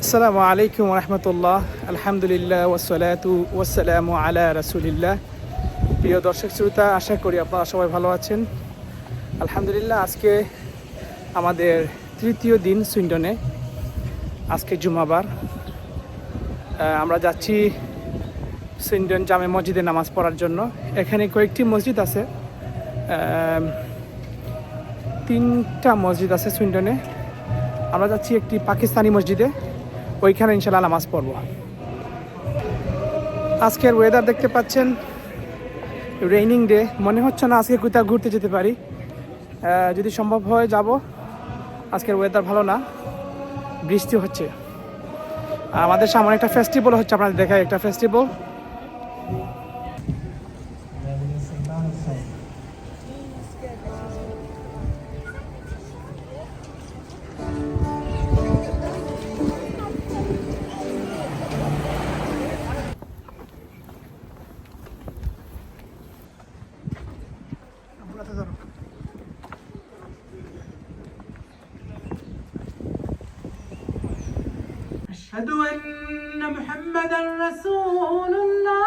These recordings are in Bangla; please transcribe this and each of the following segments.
আসসালামু আলাইকুম রহমতুল্লাহ। আলহামদুলিল্লাহ ওয়াসসালাতু ওয়াসসালামু আলা রাসূলিল্লাহ। প্রিয় দর্শক শ্রোতা, আশা করি আপনারা সবাই ভালো আছেন। আলহামদুলিল্লাহ, আজকে আমাদের তৃতীয় দিন সুইন্ডনে। আজকে জুমাবার। আমরা যাচ্ছি সুইন্ডন জামে মসজিদে নামাজ পড়ার জন্য। এখানে কয়েকটি মসজিদ আছে, 3টা মসজিদ আছে সুইন্ডনে। আমরা যাচ্ছি একটি পাকিস্তানি মসজিদে, ওইখানে ইনশাল্লাহ নামাজ পড়ব। আজকের ওয়েদার দেখতে পাচ্ছেন, রেইনিং ডে। মনে হচ্ছে না আজকে কোথাও ঘুরতে যেতে পারি। যদি সম্ভব হয় যাব। আজকের ওয়েদার ভালো না, বৃষ্টি হচ্ছে। আমাদের সামনে একটা ফেস্টিভ্যাল হচ্ছে, আপনাদের দেখায় একটা ফেস্টিভ্যাল। أشهد أن محمدا رسول الله.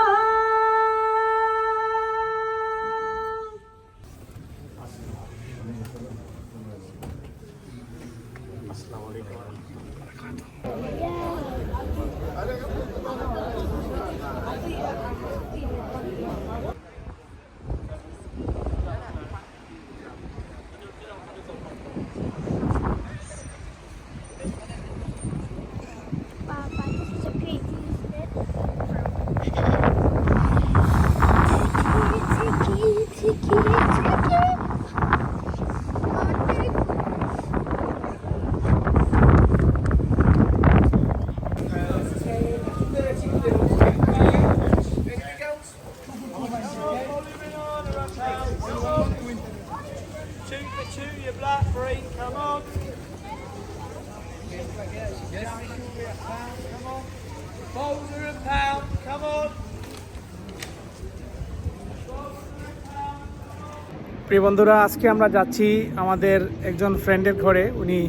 প্রিয় বন্ধুরা, আজকে আমরা যাচ্ছি আমাদের একজন ফ্রেন্ডের ঘরে। উনি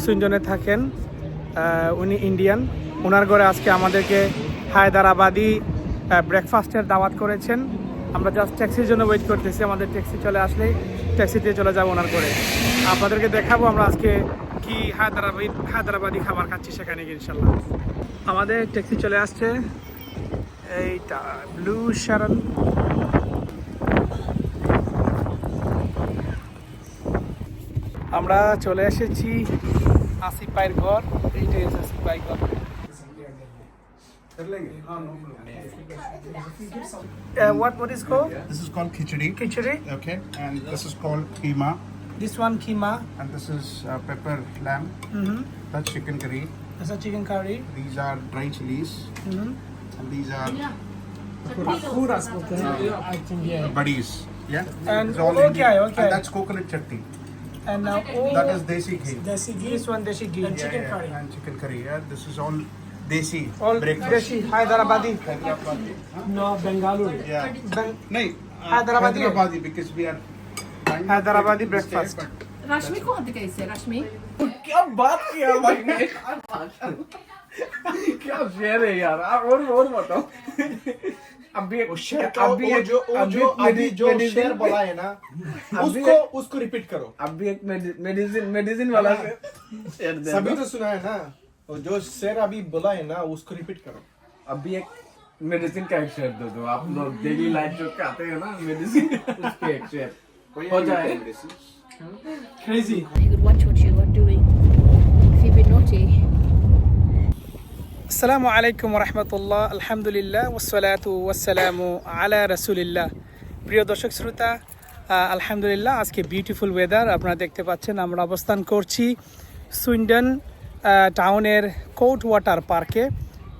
সুইন্ডনে থাকেন, উনি ইন্ডিয়ান। ওনার ঘরে আজকে আমাদেরকে হায়দারাবাদি ব্রেকফাস্টের দাওয়াত করেছেন। আমরা জাস্ট ট্যাক্সির জন্য ওয়েট করতেছি। আমাদের ট্যাক্সি চলে আসলেই ট্যাক্সিতে চলে যাবো ওনার ঘরে। আপনাদেরকে দেখাবো আমরা আজকে কি হায়দারাবাদি খাবার খাচ্ছি সেখানে গিয়ে ইনশাল্লাহ। আমাদের ট্যাক্সি চলে আসছে, এইটা ব্লু শারন। আমরা চলে এসেছি আসিফ ভাইয়ের ঘর। এইটাই আসিফ ভাই ঘর। What is called? This is called khichdi. Khichdi. Okay, and this is called keema, This one keema. and this is pepper lamb. That's chicken curry. That's a chicken curry. These are dry chilies, and these are buddies. Yeah, And It's all okay, Indian. okay. And that's coconut chutney. And now That is desi ghee. desi ghee. This one desi ghee and chicken curry. And chicken curry. Yeah, this is all desi. All breakfast. desi Hyderabadi. Hyderabadi. No, Bengaluru. Yeah. Ben- No, Hyderabadi. Hyderabadi because we are trying to Hyderabadi take it breakfast. instead, but रश्मि को हद कैसे रश्मि क्या बात किया भाई ने? क्या शेर है यार। और बताओ। अभी शेर बोला है ना, उसको रिपीट करो। अभी एक मेडिसिन वाला शेर दे सभी दो। तो सुना है ना, और जो शेर अभी बोला है ना उसको रिपीट करो। अभी एक मेडिसिन का एक शेर दे दो। आप लोग डेली लाइफ जो खाते हैं ना मेडिसिन, उसके एक शेर हो जाए। Crazy. you could watch what you are doing if you've been naughty আসসালামু আলাইকুম রহমতুল্লাহ। আলহামদুলিল্লাহ ওয়াসসালাতু ওয়াসসালামু আলা রাসূলিল্লাহ। প্রিয় দর্শক শ্রোতা, আলহামদুলিল্লাহ, আজকে বিউটিফুল ওয়েদার আপনারা দেখতে পাচ্ছেন। আমরা অবস্থান করছি সুইন্ডন টাউনের কোট ওয়াটার পার্কে।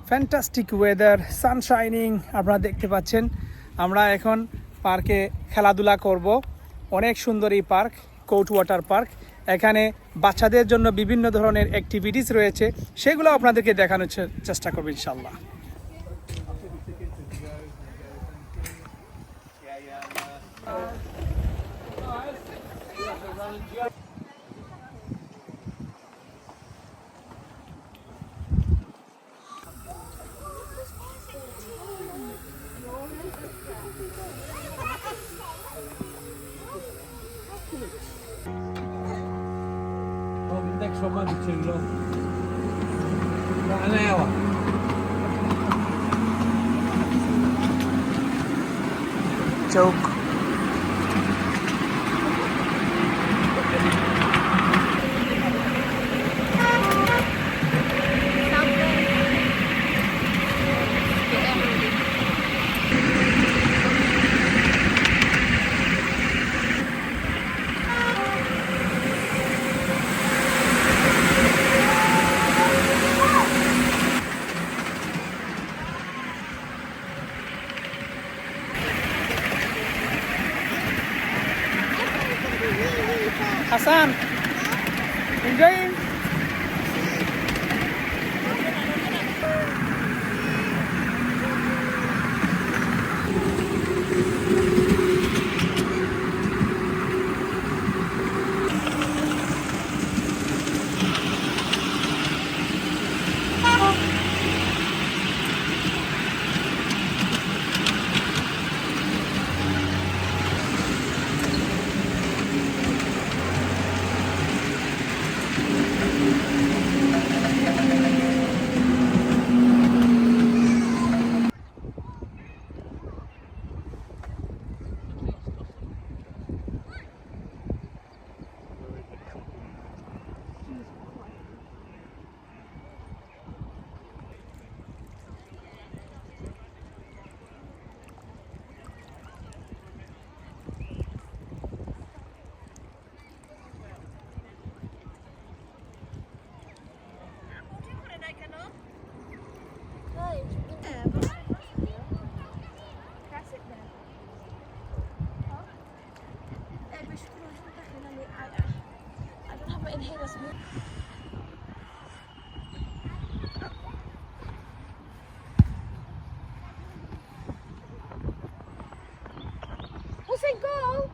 ফ্যান্টাস্টিক ওয়েদার, সানশাইনিং আপনারা দেখতে পাচ্ছেন। আমরা এখন পার্কে খেলাধুলা করব। অনেক সুন্দর এই পার্ক, কোট ওয়াটার পার্ক। এখানে বাচ্চাদের জন্য বিভিন্ন ধরনের অ্যাক্টিভিটিস রয়েছে, সেগুলো আপনাদেরকে দেখানোর চেষ্টা করব ইনশাল্লাহ। Toma dicevo. Aneva. Joke. Hasan, enjoying? I don't have my inhalers. Hussein, go!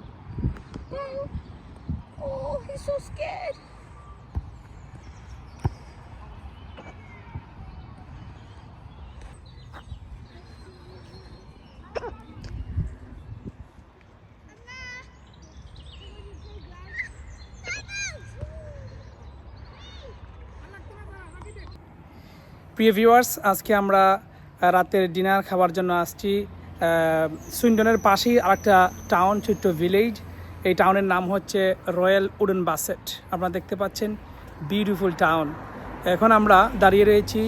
Go! Oh, he's so scared. প্রিয় ভিউয়ার্স, আজকে আমরা রাতের ডিনার খাওয়ার জন্য আসছি সুইন্ডনের পাশেই আরেকটা টাউন, ছোট্ট ভিলেজ। এই টাউনের নাম হচ্ছে রয়্যাল উডেন বাসেট। আপনারা দেখতে পাচ্ছেন বিউটিফুল টাউন। এখন আমরা দাঁড়িয়ে রয়েছি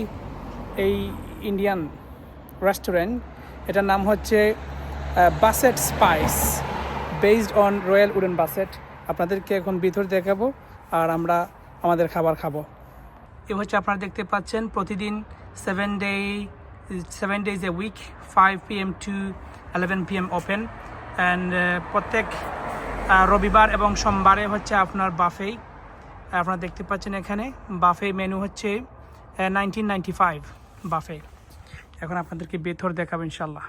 এই ইন্ডিয়ান রেস্টুরেন্ট, এটার নাম হচ্ছে Bassett spice, based on royal wooden Bassett. আপনাদেরকে এখন ভিতর দেখাবো আর আমরা আমাদের খাবার খাবো। এ হচ্ছে আপনারা দেখতে পাচ্ছেন প্রতিদিন 7 days a week 5 PM to 11 PM open, and প্রত্যেক রবিবার এবং সোমবারে হচ্ছে আপনার বাফে। আপনারা দেখতে পাচ্ছেন এখানে বাফে মেনু হচ্ছে 1995 বাফে। এখন আপনাদেরকে ভেতর দেখাবো ইনশাল্লাহ।